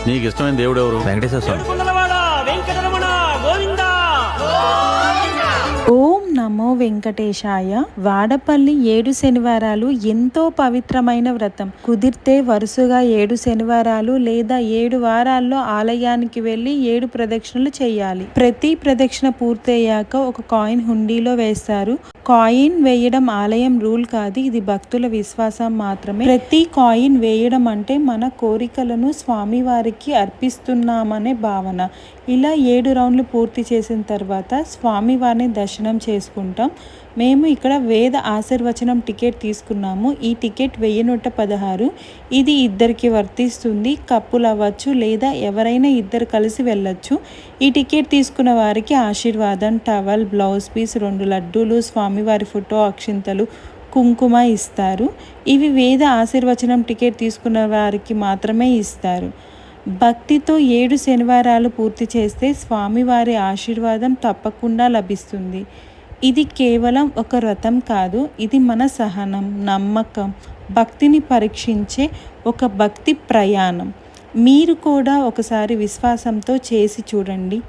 నీకు ఇష్టమైన దేవుడు ఎవరు? వెంకటేశ్వర స్వామి. ఓం నమో వెంకటేశాయ. వాడపల్లి 7 శనివారాలు ఎంతో పవిత్రమైన వ్రతం. కుదిరితే వరుసగా 7 శనివారాలు లేదా 7 వారాల్లో ఆలయానికి వెళ్లి 7 ప్రదక్షిణలు చేయాలి. ప్రతి ప్రదక్షిణ పూర్తయ్యాక ఒక కాయిన్ హుండీలో వేస్తారు. కాయిన్ వేయడం ఆలయం రూల్ కాదు, ఇది భక్తుల విశ్వాసం మాత్రమే. ప్రతి కాయిన్ వేయడం అంటే మన కోరికలను స్వామివారికి అర్పిస్తున్నామనే భావన. ఇలా 7 రౌండ్లు పూర్తి చేసిన తర్వాత స్వామివారిని దర్శనం చేసుకుంటాం. మేము ఇక్కడ వేద ఆశీర్వచనం టికెట్ తీసుకున్నాము. ఈ టికెట్ 1116. ఇది ఇద్దరికి వర్తిస్తుంది. కప్పులు అవ్వచ్చు లేదా ఎవరైనా ఇద్దరు కలిసి వెళ్ళొచ్చు. ఈ టికెట్ తీసుకున్న వారికి ఆశీర్వాదం, టవల్, బ్లౌజ్ పీస్, 2 లడ్డూలు, స్వామివారి ఫోటో, అక్షింతలు, కుంకుమ ఇస్తారు. ఇవి వేద ఆశీర్వచనం టికెట్ తీసుకున్న వారికి మాత్రమే ఇస్తారు. భక్తితో 7 శనివారాలు పూర్తి చేస్తే స్వామివారి ఆశీర్వాదం తప్పకుండా లభిస్తుంది. ఇది కేవలం ఒక వ్రతం కాదు, ఇది మన సహనం, నమ్మకం, భక్తిని పరీక్షించే ఒక భక్తి ప్రయాణం. మీరు కూడా ఒకసారి విశ్వాసంతో చేసి చూడండి.